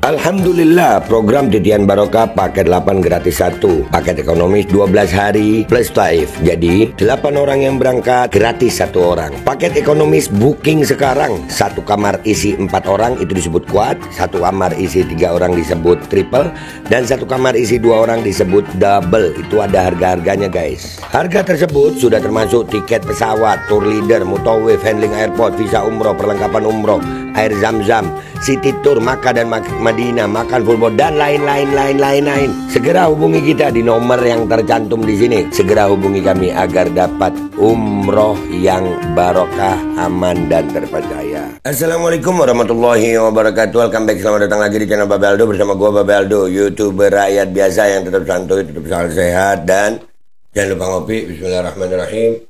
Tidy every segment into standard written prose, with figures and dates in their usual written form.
Alhamdulillah, program Titian Barokah paket 8 gratis 1, paket ekonomis 12 hari plus taif. Jadi 8 orang yang berangkat gratis 1 orang. Paket ekonomis booking sekarang, 1 kamar isi 4 orang itu disebut quad, 1 kamar isi 3 orang disebut triple, dan 1 kamar isi 2 orang disebut double. Itu ada harga-harganya guys. Harga tersebut sudah termasuk tiket pesawat, tour leader, mutawif, handling airport, visa umroh, perlengkapan umroh, air zam-zam, city tour, Makkah dan Madinah, makan full board, dan lain-lain. Segera hubungi kita di nomor yang tercantum di sini. Segera hubungi kami agar dapat umroh yang barokah, aman dan terpercaya. Assalamualaikum warahmatullahi wabarakatuh. Welcome back, selamat datang lagi di channel Babe Aldo bersama gua Babe Aldo, YouTuber rakyat biasa yang tetap santuy, tetap selalu sehat, dan jangan lupa ngopi. Bismillahirrahmanirrahim.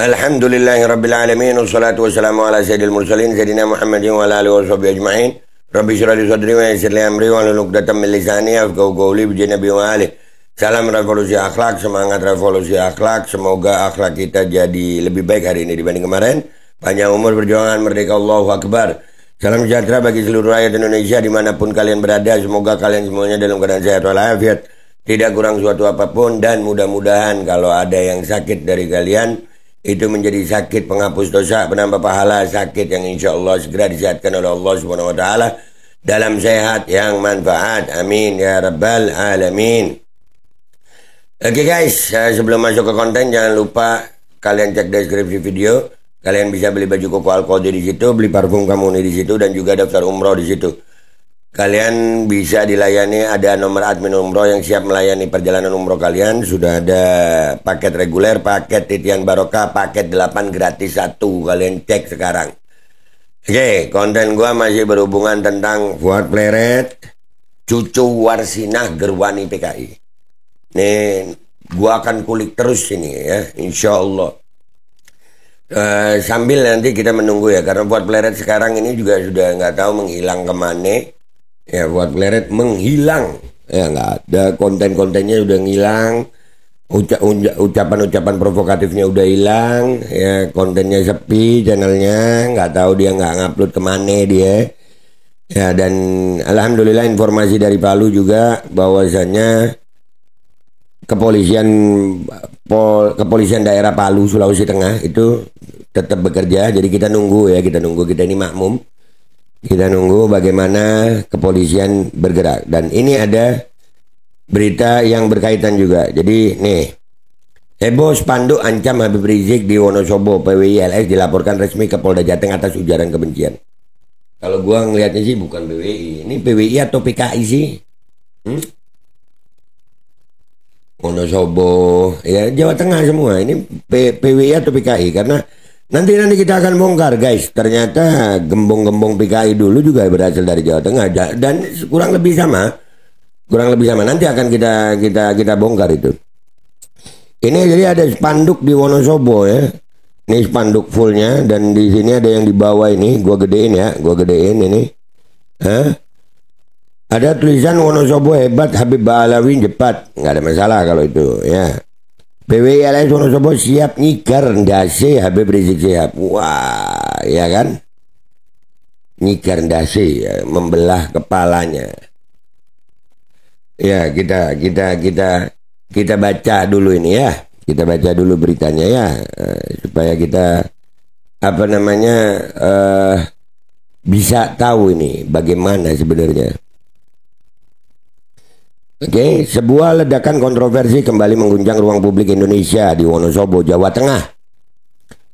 Alhamdulillahirrabbilalamin. Wassalatu wassalamu ala sayyidil mursalin Sayyidina Muhammadin wa ala alihi wa sahbihi ajma'in. Rabbi syrah li sadri wa yassir li amri wa hlul 'uqdatam min lisani yafqahu qawli bi nabi wa ali. Salam revolusi akhlak, semangat revolusi akhlak. Semoga akhlak kita jadi lebih baik hari ini dibanding kemarin. Panjang umur, perjuangan, merdeka, Allahu Akbar. Salam sejahtera bagi seluruh rakyat Indonesia dimanapun kalian berada. Semoga kalian semuanya dalam keadaan sehat walafiat, tidak kurang suatu apapun, dan mudah-mudahan kalau ada yang sakit dari kalian itu menjadi sakit penghapus dosa, penambah pahala, sakit yang insya Allah segera disehatkan oleh Allah Subhanahu wa Ta'ala dalam sehat yang manfaat. Amin ya rabbal alamin. Oke guys, sebelum masuk ke konten, jangan lupa kalian cek deskripsi video. Kalian bisa beli baju koko Al-Qadi di situ, beli parfum Kamuni di situ, dan juga daftar umroh di situ. Kalian bisa dilayani, ada nomor admin umroh yang siap melayani perjalanan umroh kalian. Sudah ada paket reguler, paket Titian Barokah, paket 8 gratis 1. Kalian cek sekarang. Oke, konten gua masih berhubungan tentang Fuad Pleret, cucu Warsinah Gerwani PKI. Nih, gua akan kulik terus ini ya, insya Allah. Sambil nanti kita menunggu ya, karena Fuad Pleret sekarang ini juga sudah nggak tahu menghilang kemana. Ya, Fuad Pleret menghilang, ya nggak ada, konten-kontennya udah ngilang, ucapan-ucapan provokatifnya udah hilang, ya kontennya sepi, channelnya nggak tahu dia nggak ngupload kemana dia, ya. Dan alhamdulillah informasi dari Palu juga bahwasannya kepolisian daerah Palu Sulawesi Tengah itu tetap bekerja, jadi kita nunggu ya, kita ini makmum. Kita nunggu bagaimana kepolisian bergerak. Dan ini ada berita yang berkaitan juga. Jadi nih, heboh spanduk ancam Habib Rizik di Wonosobo. PWI LS dilaporkan resmi ke Polda Jateng atas ujaran kebencian. Kalau gua ngelihatnya sih bukan PWI. Ini PWI atau PKI sih? Wonosobo, ya Jawa Tengah semua. Ini PWI atau PKI, karena Nanti kita akan bongkar guys. Ternyata gembong-gembong PKI dulu juga berasal dari Jawa Tengah, dan kurang lebih sama. Nanti akan kita bongkar itu. Ini jadi ada spanduk di Wonosobo ya. Ini spanduk fullnya, dan di sini ada yang di bawah ini. Gua gedein ini. Ada tulisan Wonosobo hebat, Habib Ba'alawi cepat. Nggak ada masalah kalau itu ya. PWI LS Wonosobo siap nyikar ndase Habib Rizik Syihab. Wah, ya kan? Nyikar ndase ya, membelah kepalanya. Ya, kita baca dulu ini ya. Kita baca dulu beritanya ya, supaya kita bisa tahu ini bagaimana sebenarnya. Oke, sebuah ledakan kontroversi kembali mengguncang ruang publik Indonesia di Wonosobo, Jawa Tengah.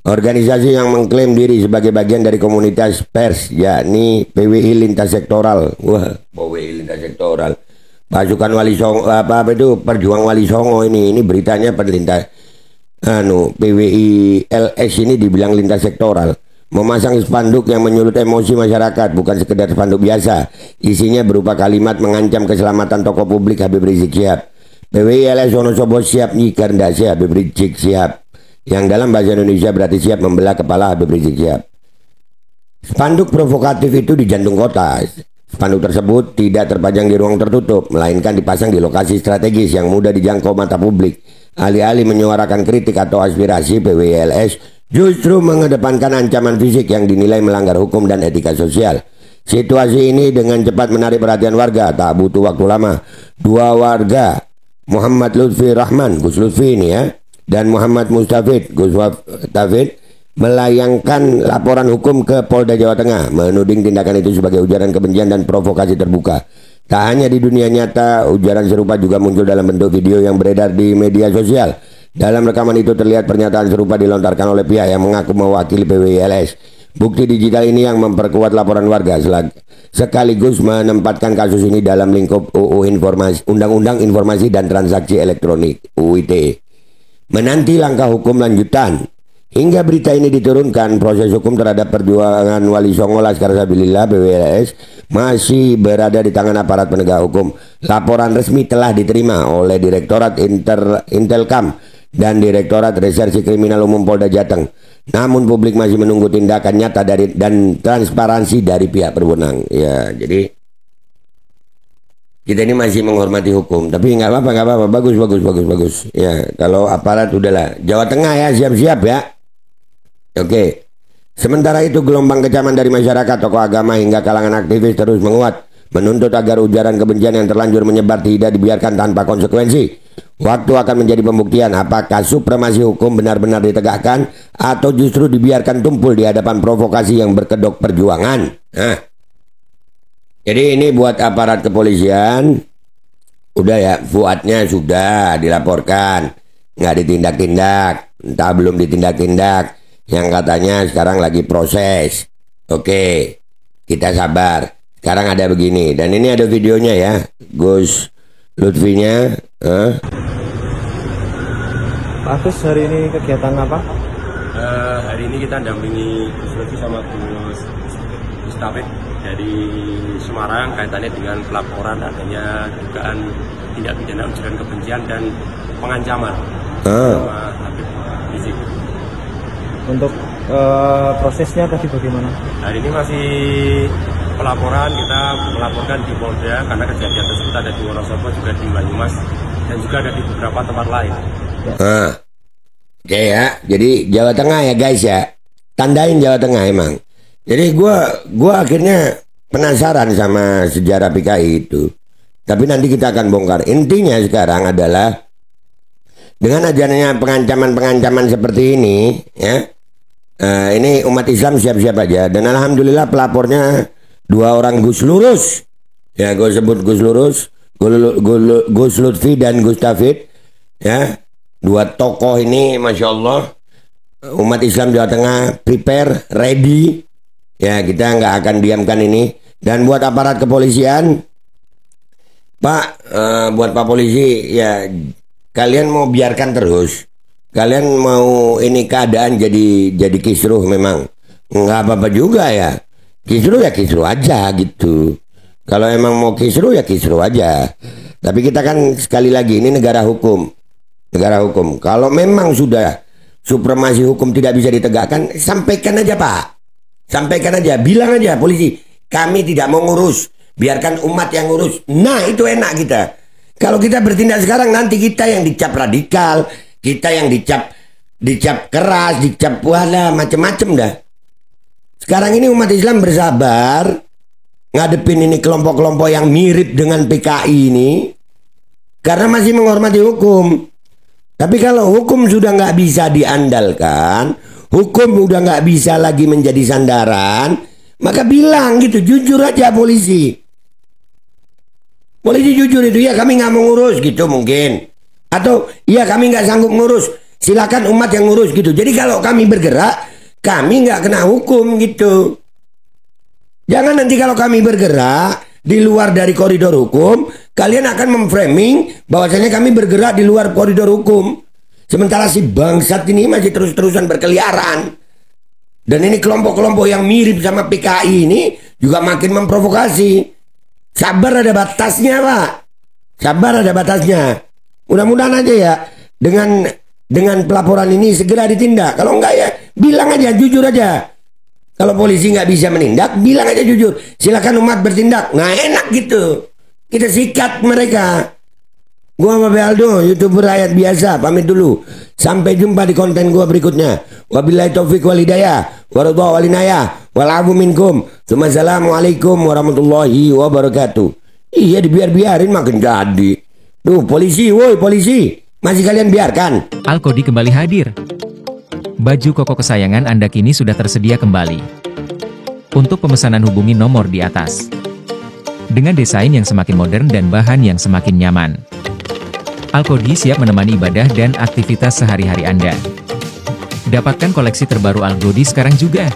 Organisasi yang mengklaim diri sebagai bagian dari komunitas pers, yakni PWI Lintas Sektoral. Wah, PWI Lintas Sektoral. Pasukan Wali Songo, Perjuang Wali Songo ini beritanya perlintas. PWI LS ini dibilang lintas sektoral. Memasang spanduk yang menyulut emosi masyarakat, bukan sekedar spanduk biasa. Isinya berupa kalimat mengancam keselamatan tokoh publik Habib Rizik Syihab. PWI LS Wonosobo siap nyikar ndase Habib Rizik Syihab, yang dalam bahasa Indonesia berarti siap membelah kepala Habib Rizik Syihab. Spanduk provokatif itu di jantung kota. Spanduk tersebut tidak terpajang di ruang tertutup, melainkan dipasang di lokasi strategis yang mudah dijangkau mata publik. Alih-alih menyuarakan kritik atau aspirasi, PWILS justru mengedepankan ancaman fisik yang dinilai melanggar hukum dan etika sosial. Situasi ini dengan cepat menarik perhatian warga. Tak butuh waktu lama, dua warga, Muhammad Lutfi Rahman, Gus Lutfi ini ya, dan Muhammad Mustafid, Gus Mustafid, melayangkan laporan hukum ke Polda Jawa Tengah, menuding tindakan itu sebagai ujaran kebencian dan provokasi terbuka. Tak hanya di dunia nyata, ujaran serupa juga muncul dalam bentuk video yang beredar di media sosial. Dalam rekaman itu terlihat pernyataan serupa dilontarkan oleh pihak yang mengaku mewakili PWILS. Bukti digital ini yang memperkuat laporan warga, sekaligus menempatkan kasus ini dalam lingkup Undang-Undang Informasi dan Transaksi Elektronik (UIT). Menanti langkah hukum lanjutan. Hingga berita ini diturunkan, proses hukum terhadap perjuangan Wali Songo Laskar Sabilillah PWLS masih berada di tangan aparat penegak hukum. Laporan resmi telah diterima oleh Direktorat Intelkam dan Direktorat Reserse Kriminal Umum Polda Jateng. Namun publik masih menunggu tindakan nyata dan transparansi dari pihak berwenang. Ya, jadi kita ini masih menghormati hukum, tapi nggak apa-apa, bagus. Ya, kalau aparat udahlah. Jawa Tengah ya, siap-siap ya. Oke. Sementara itu gelombang kecaman dari masyarakat, tokoh agama hingga kalangan aktivis terus menguat, menuntut agar ujaran kebencian yang terlanjur menyebar tidak dibiarkan tanpa konsekuensi. Waktu akan menjadi pembuktian apakah supremasi hukum benar-benar ditegakkan atau justru dibiarkan tumpul di hadapan provokasi yang berkedok perjuangan. Nah, jadi ini buat aparat kepolisian, udah ya, Fuadnya sudah dilaporkan, nggak ditindak-tindak, entah belum ditindak-tindak, yang katanya sekarang lagi proses. Oke, kita sabar. Sekarang ada begini, dan ini ada videonya ya, Gus Lutfinya. Pak Gus, hari ini kegiatan apa? Hari ini kita dampingi Gus Lutfi sama Gus Mustafid dari Semarang kaitannya dengan pelaporan adanya dugaan tindak pidana ujaran kebencian dan pengancaman sama Habib Rizik. Untuk prosesnya tadi bagaimana? Hari ini masih pelaporan, kita melaporkan di Polda karena kejadian tersebut ada di Wonosobo, juga di Banyumas, dan juga ada di beberapa tempat lain. Oke ya, jadi Jawa Tengah ya guys ya, tandain Jawa Tengah emang. Jadi gua akhirnya penasaran sama sejarah PKI itu. Tapi nanti kita akan bongkar. Intinya sekarang adalah dengan adanya pengancaman-pengancaman seperti ini, ya, ini umat Islam siap-siap aja. Dan alhamdulillah pelapornya dua orang Gus Lurus, ya gue sebut Gus Lurus, Gus Lutfi dan Gus Tafid, ya, dua tokoh ini, masya Allah, umat Islam Jawa Tengah prepare, ready, ya kita nggak akan diamkan ini. Dan buat aparat kepolisian, Pak, buat Pak Polisi, ya kalian mau biarkan terus, kalian mau ini keadaan jadi kisruh, memang nggak apa-apa juga ya. Kisruh ya kisruh aja gitu. Kalau emang mau kisruh ya kisruh aja. Tapi kita kan sekali lagi ini negara hukum. Negara hukum. Kalau memang sudah supremasi hukum tidak bisa ditegakkan, sampaikan aja Pak. Sampaikan aja, bilang aja polisi, kami tidak mau ngurus, biarkan umat yang ngurus. Nah itu enak kita. Kalau kita bertindak sekarang, nanti kita yang dicap radikal, kita yang dicap keras, dicap wala macem-macem dah. Sekarang ini umat Islam bersabar ngadepin ini kelompok-kelompok yang mirip dengan PKI ini karena masih menghormati hukum. Tapi kalau hukum sudah nggak bisa diandalkan, hukum udah nggak bisa lagi menjadi sandaran, maka bilang gitu, jujur aja polisi. Polisi jujur itu, ya kami nggak mau ngurus gitu mungkin. Atau ya kami nggak sanggup ngurus, silakan umat yang ngurus gitu. Jadi kalau kami bergerak, kami nggak kena hukum gitu. Jangan nanti kalau kami bergerak di luar dari koridor hukum, kalian akan memframing bahwasanya kami bergerak di luar koridor hukum. Sementara si bangsat ini masih terus-terusan berkeliaran. Dan ini kelompok-kelompok yang mirip sama PKI ini juga makin memprovokasi. Sabar ada batasnya Pak. Sabar ada batasnya. Mudah-mudahan aja ya dengan pelaporan ini segera ditindak. Kalau enggak ya bilang aja, jujur aja. Kalau polisi nggak bisa menindak, bilang aja jujur. Silakan umat bertindak. Nah enak gitu. Kita sikat mereka. Gua sama Aldo, YouTuber rakyat biasa, pamit dulu. Sampai jumpa di konten gua berikutnya. Wabillahi taufiq wal hidayah. Waradha wal inayah. Wal minkum. Assalamualaikum warahmatullahi wabarakatuh. Iya dibiar-biarin makin jadi. Duh polisi, woi polisi. Masih kalian biarkan. Alkodi kembali hadir. Baju koko kesayangan Anda kini sudah tersedia kembali. Untuk pemesanan hubungi nomor di atas. Dengan desain yang semakin modern dan bahan yang semakin nyaman. Alkodi siap menemani ibadah dan aktivitas sehari-hari Anda. Dapatkan koleksi terbaru Alkodi sekarang juga.